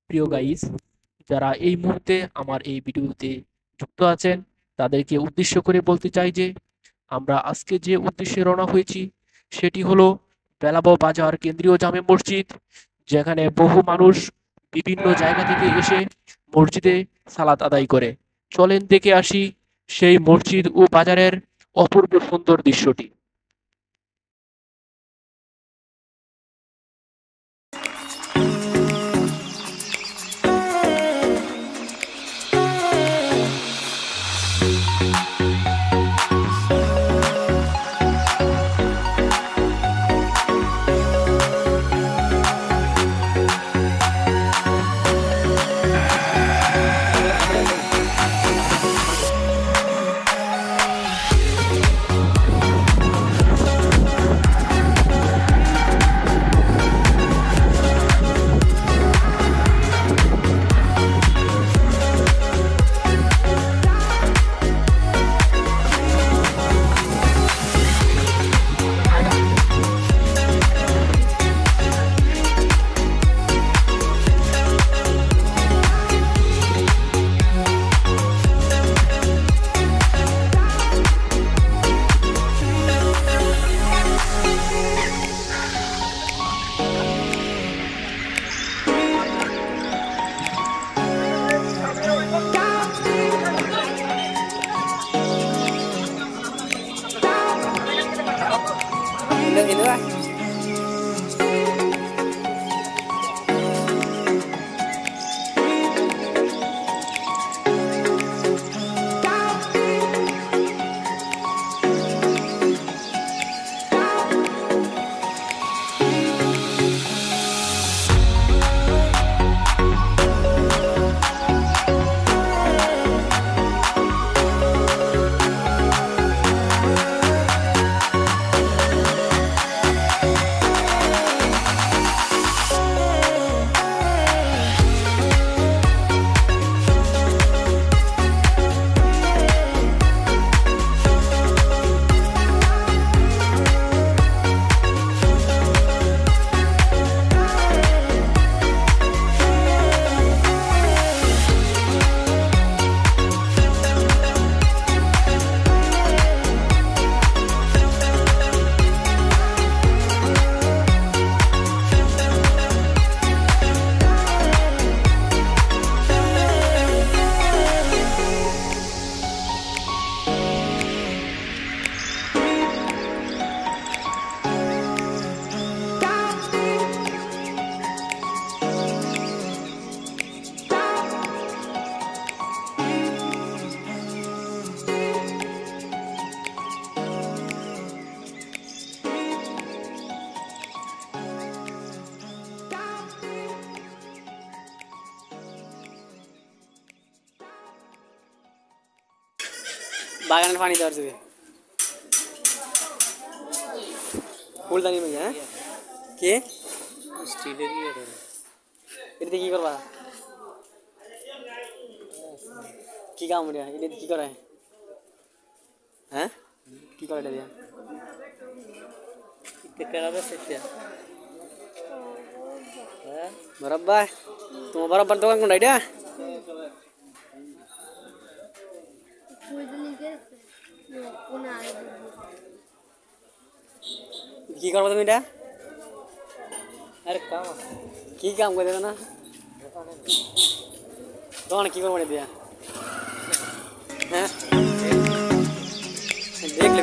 প্রিয় গাইস, যারা এই মুহূর্তে আমার এই ভিডিওতে যুক্ত আছেন তাদেরকে উদ্দেশ্য করে বলতে চাই যে আমরা আজকে যে উদ্দেশ্যে রওনা হয়েছি সেটি হলো বেলাবো বাজার কেন্দ্রীয় জামে মসজিদ, যেখানে বহু মানুষ বিভিন্ন জায়গা থেকে এসে মসজিদে সালাত আদায় করে। চলেন দেখে আসি সেই মসজিদ ও বাজারের অপূর্ব সুন্দর দৃশ্যটি। Ini lah. বাগানের পানি দেওয়ার যাবে ফুলদানি ভাই। হ্যাঁ কে স্টিলের এটা কি করবা? কি কাম এটা কি করে? হ্যাঁ কি করে এটা দিয়া? বরাব্বা তোমার বরাব্বার দোকান কোনটা এটা? কি করবো তুমি এটা? আরে কাম কি কাম করে দেবে না দোকানে কি করবো দিয়া? হ্যাঁ দেখলে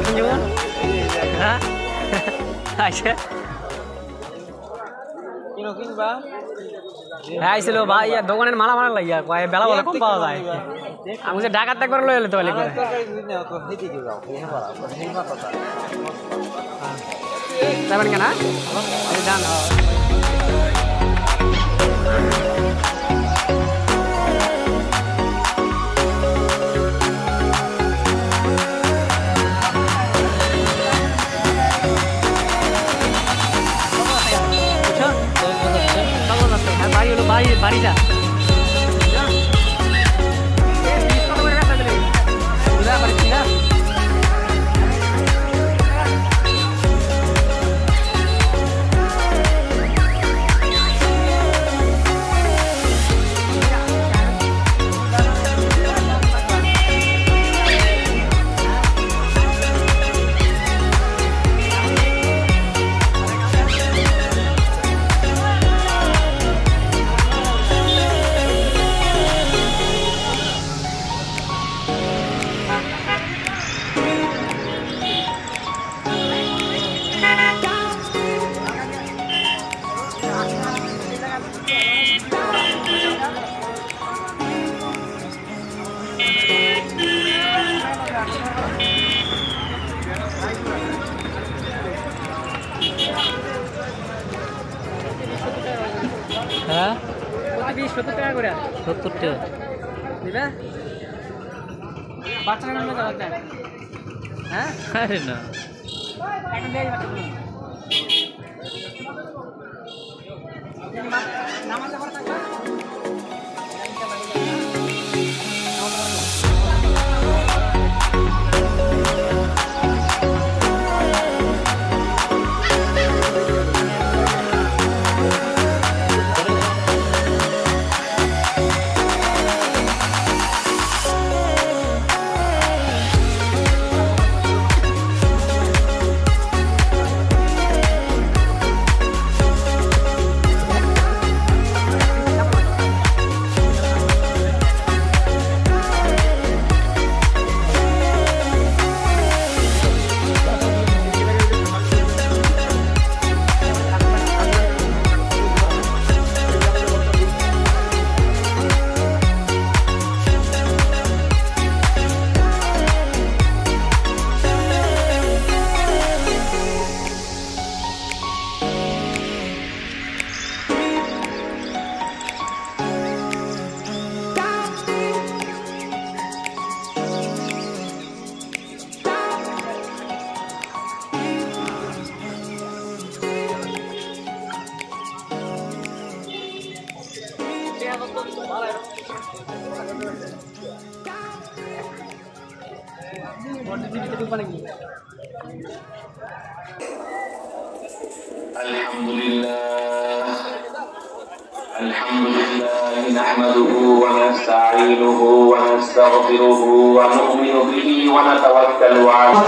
যেমন হ্যাঁ আচ্ছা হ্যাঁ আইছিল ভাই দোকানের মালা মারা লাগিয়া কয় বেলা বলে কম পাওয়া যায় আমি যে ঢাকাতে একবার লয়ে এলে তো বলে যাবেন কেনা যান বাড়িটা হ্যাঁ 70 টাকা করে 70 টাকা দিবে বাচ্চা নামে যাওয়া যায় হ্যাঁ আরে না এখন দেই বাচ্চা নামাজ পড়া থাকবে الحمد لله نحمده ونستعينه ونستغفره ونؤمن به ونتوكل عليه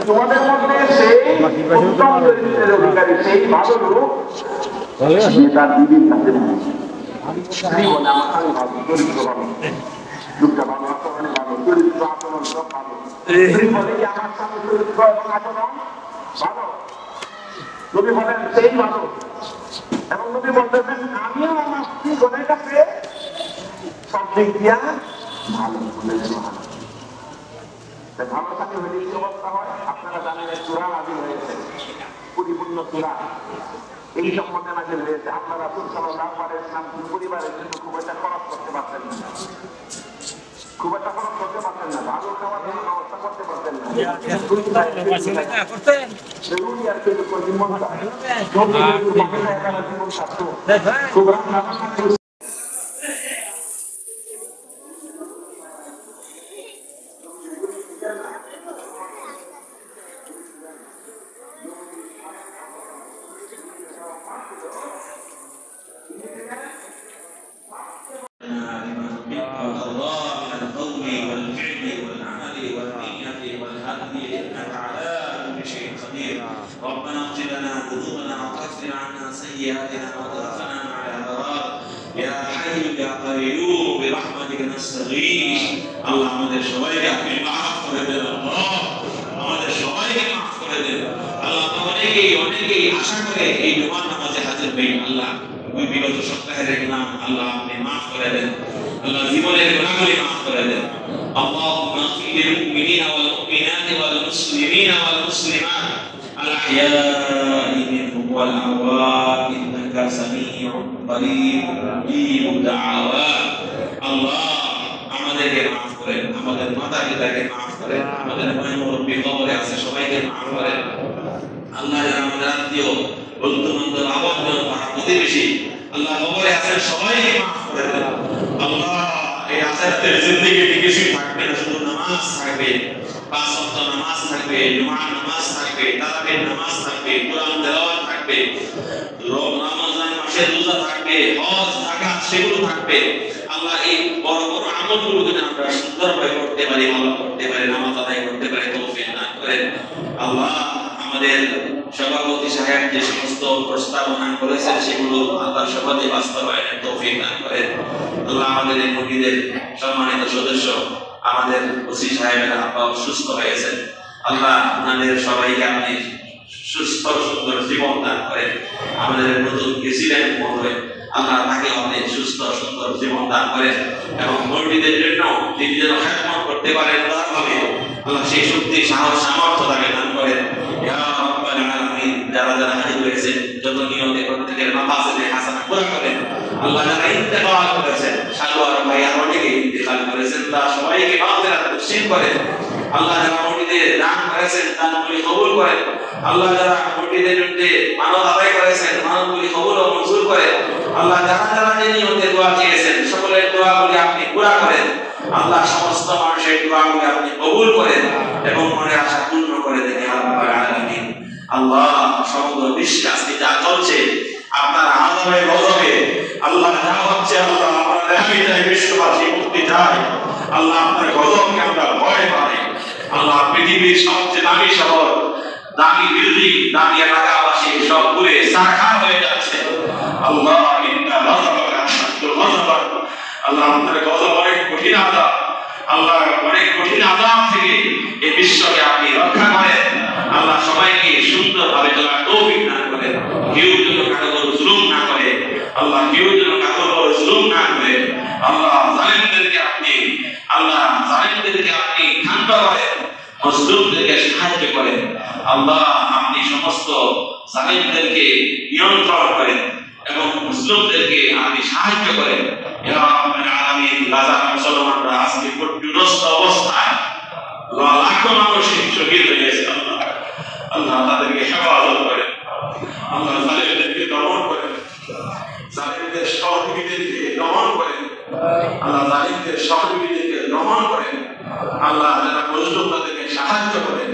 তোমাদের মধ্যে সেই উত্তম চরিত্রের অধিকারী সেই ভালো লোক যে তার দিদির কাছে স্ত্রী বলে আমার সঙ্গে ভালো চরিত্র ভালো লোকটা ভালো আচরণ ভালো চরিত্র আচরণ সব ভালো স্ত্রী বলে যে আমার সঙ্গে চরিত্র এবং আচরণ ভালো নবী বলেন সেই ভালো এবং নবী বলতেছেন আমিও আমার স্ত্রী বোনের কাছে সব দিক দিয়া ভালো ভালো ভালো থাকে হলে কি অবস্থা হয় আপনারা জানেন সূরা নাযিল হয়েছে পরিপূর্ণ সূরা এই সম্বন্ধে নাযিল হয়েছে আমরা রাসূল সাল্লাল্লাহু আলাইহি ওয়াসাল্লাম পরিবারের জন্য খুব একটা খরচ করতে পারতেন না ভালো খাওয়ার জন্য ব্যবস্থা করতে পারতেন না খুব Allah ذنوبنا وكفر عنا سيئاتنا وتوفنا مع الأبرار يا حي يا قيوم برحمتك نستغيث আল্লাহ আমাদের সবাইকে আপনি মাফ করে দেন আল্লাহ আমাদের সবাইকে মাফ করে দেন আল্লাহ অনেকেই আশা করে এই জুমার নামাজে হাজির হই আল্লাহ ওই বিগত সপ্তাহের গুনাহ আল্লাহ আপনি মাফ করে দেন আল্লাহ জীবনের গুনাহগুলি মাফ করে দেন اللهم اغفر للمؤمنين والمؤمنات والمسلمين والمسلمات الأحياء منهم والأموات إنك سميع قريب مجيب الدعوات الله আমাদেরকে মাফ করেন আমাদের মাতা-পিতাকে মাফ করেন আমাদের ভাই মুরব্বি কবরে আছে সবাইকে মাফ করেন আল্লাহ যারা আমাদের আত্মীয় বন্ধু-বান্ধব আপনজন পাড়া প্রতিবেশী আল্লাহ কবরে আছেন সবাইকে মাফ করে দেন আল্লাহ এই আখিরাতের জিন্দেগিতে কিছুই থাকবে না শুধু নামাজ থাকবে পাঁচ ওয়াক্ত নামাজ থাকবে জুমার নামাজ থাকবে তারাবির নামাজ থাকবে কোরআন তেলাওয়াত থাকবে রমজান মাসে রোজা থাকবে হজ যাকাত সেগুলো থাকবে আল্লাহ এই বড় বড় আমলগুলো যদি আমরা সুন্দরভাবে করতে পারি ভালো করতে পারি নামাজ আদায় করতে পারি তৌফিক দান করেন আল্লাহ আমাদের সভাপতি সাহেব যে সমস্ত প্রস্তাবনা করেছেন সেগুলো আল্লাহ সভাপতি বাস্তবায়নের তৌফিক দান করেন আল্লাহ আমাদের এই মসজিদের সম্মানিত সদস্য আমাদের ওসি সাহেবের আব্বা অসুস্থ হয়েছেন আল্লাহ আপনাদের সবাইকে আপনি সুস্থ সুন্দর জীবন দান করেন আমাদের নতুন প্রেসিডেন্ট মহোদয় আল্লাহ তাকে আপনি সুস্থ সুন্দর জীবন দান করেন এবং মসজিদের জন্য তিনি যেন খেদমত করতে পারেন উদারভাবে আল্লাহ সেই শক্তি সাহস সামর্থ্য তাকে দান করেন ইয়া রাব্বাল আলামিন যারা যারা হাজির হয়েছেন যত নিয়তে প্রত্যেকের মাফাসিলে হাসানা পুরা করেন আল্লাহ যারা ইন্তেকাল করেছেন সালোয়ার ভাই আর অনেকে ইন্তেকাল করেছেন তারা সবাইকে মাগফিরাত নসিব করেন আল্লাহ যারা মসজিদে দান করেছেন দানগুলি কবুল করেন আল্লাহ যারা মসজিদের জন্য মানত আদায় করেছেন মানতগুলি কবুল ও মঞ্জুর করেন আল্লাহ যারা যারা যে নিয়তে দোয়া চেয়েছেন সকলের দোয়াগুলি আপনি পুরা করেন আল্লাহ সমস্ত মানুষের দোয়াগুলি আপনি কবুল করেন এবং মনের আশা পূর্ণ করে দেন ইয়া রাব্বাল আলামিন আল্লাহ সমগ্র বিশ্বে আজকে যা চলছে আপনার আযাবে গজবে আল্লাহ যা হচ্ছে আল্লাহ আমরা রেহাই চাই বিশ্ববাসী মুক্তি চাই আল্লাহ আপনার গজবকে আমরা ভয় পাই আল্লাহ পৃথিবীর সবচেয়ে দামি শহর দামি বিল্ডিং দামি এলাকাবাসী সব পুরে সাখা হয়ে যাচ্ছে আল্লাহ ইন্না গজবাকা আশাদ্দু গজবান আল্লাহ আপনার গজব অনেক কঠিন আযাব আল্লাহ অনেক কঠিন আযাব থেকে এই বিশ্বকে আপনি রক্ষা করেন আল্লাহ সবাইকে সুন্দরভাবে চলার তৌফিক দান করেন কেউ যেন কারো উপর জুলুম না করে আল্লাহ কেউ যেন কারো উপর জুলুম না করে আল্লাহ জালিমদেরকে আপনি ক্ষান্ত করেন মজলুমদেরকে সাহায্য করেন আল্লাহ আপনি সমস্ত জালিমদেরকে নিয়ন্ত্রণ করেন এবং মুসলিমদেরকে আপনি সাহায্য করেন ইয়া রাব্বাল আলামিন গাজার মুসলমানরা আজকে ক্ষতিগ্রস্ত অবস্থায় লাখো মানুষ শহীদ হয়েছে আল্লাহ তাদেরকে হেফাজত করেন আল্লাহ জালিমদেরকে দমন করেন জালিমদের সহযোগীদেরকে দমন করেন আল্লাহ জালিমদের সহযোগীদেরকে দমন করেন আল্লাহ যারা মজলুম তাদেরকে সাহায্য করেন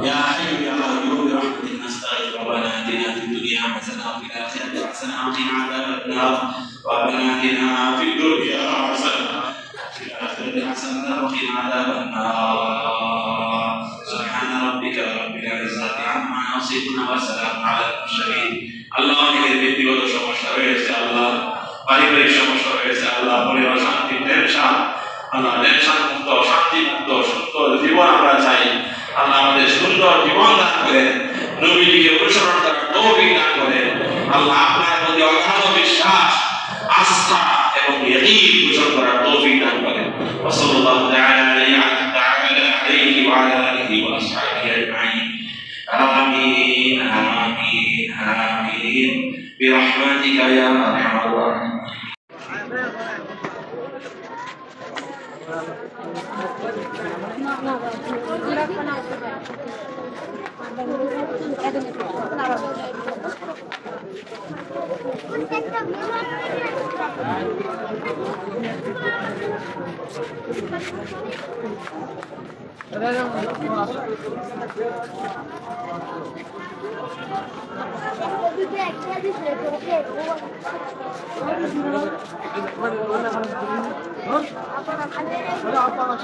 ইয়া হাইয়্যু ইয়া কাইয়্যুম বিরহমাতিকা নাস্তাগীথু রব্বানা আতিনা ফিদ দুনিয়া হাসানাতান ওয়া ফিল আখিরাতি হাসানাতান ওয়া কিনা আযাবান নার রব্বানা আতিনা ফিদ দুনিয়া হাসানাতান وفي الآخرة حسنة وقنا عذاب النار سبحان ربك رب العزة عما يصفون وسلام على المرسلين আল্লাহ আমাদের ব্যক্তিগত সমস্যা রয়েছে আল্লাহ পারিবারিক সমস্যা রয়েছে আল্লাহ পরিবার শান্তি টেনশন আল্লাহ টেনশন মুক্ত শান্তি মুক্ত সুন্দর জীবন আমরা চাই আল্লাহ আমাদের সুন্দর জীবন দান করেন নবীজিকে অনুসরণ করার তৌফিক দান করেন আল্লাহ আপনার প্রতি অগাধ বিশ্বাস আস্থা এবং ইয়াকিন পোষণ করার তৌফিক দান করেন ওয়াসাল্লাল্লাহু তাআলা আলাইহি ওয়া আলা আলিহি ওয়া আসহাবিহি আজমাইন আমিন আমিন আমিন বিরহমাতিকা ইয়া আরহামার রাহিমিন apa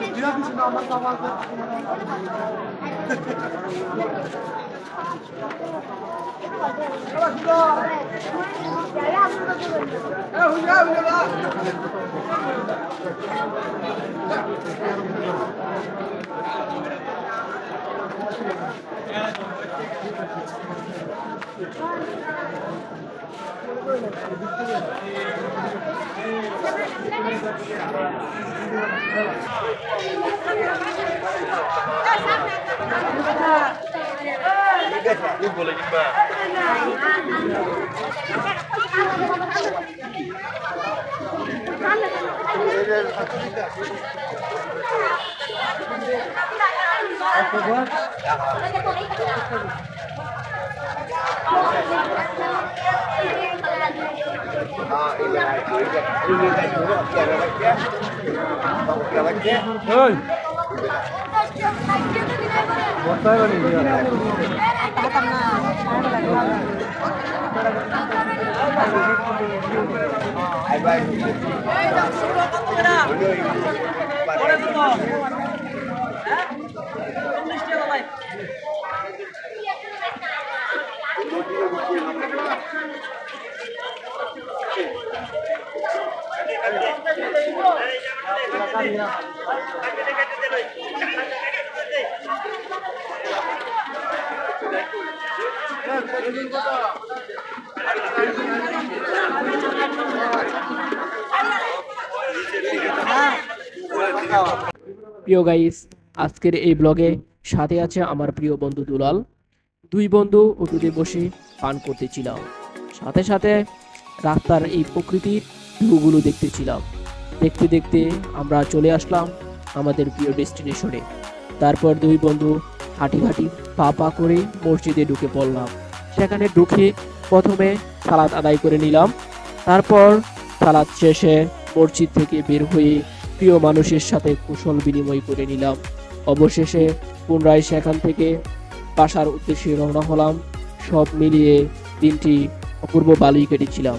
প্রিয় গাইস, আজকের এই ব্লগে সাথে আছে আমার প্রিয় বন্ধু দুলাল। দুই বন্ধু উঠোনে বসে পান করতেছিলাম, সাথে সাথে রাস্তার এই প্রকৃতির ভিউগুলো দেখতেছিলাম। দেখতে দেখতে আমরা চলে আসলাম আমাদের প্রিয় ডেস্টিনেশনে। তারপর দুই বন্ধু হাঁটি হাঁটি পা পা করে মসজিদে ঢুকে পড়লাম। সেখানে ঢুকে প্রথমে সালাত আদায় করে নিলাম। তারপর সালাত শেষে মসজিদ থেকে বের হয়ে প্রিয় মানুষের সাথে কুশল বিনিময় করে নিলাম। অবশেষে পুনরায় সেখান থেকে বাসার উদ্দেশ্যে রওনা হলাম। সব মিলিয়ে দিনটি অপূর্ব ভালোই কেটেছিলাম।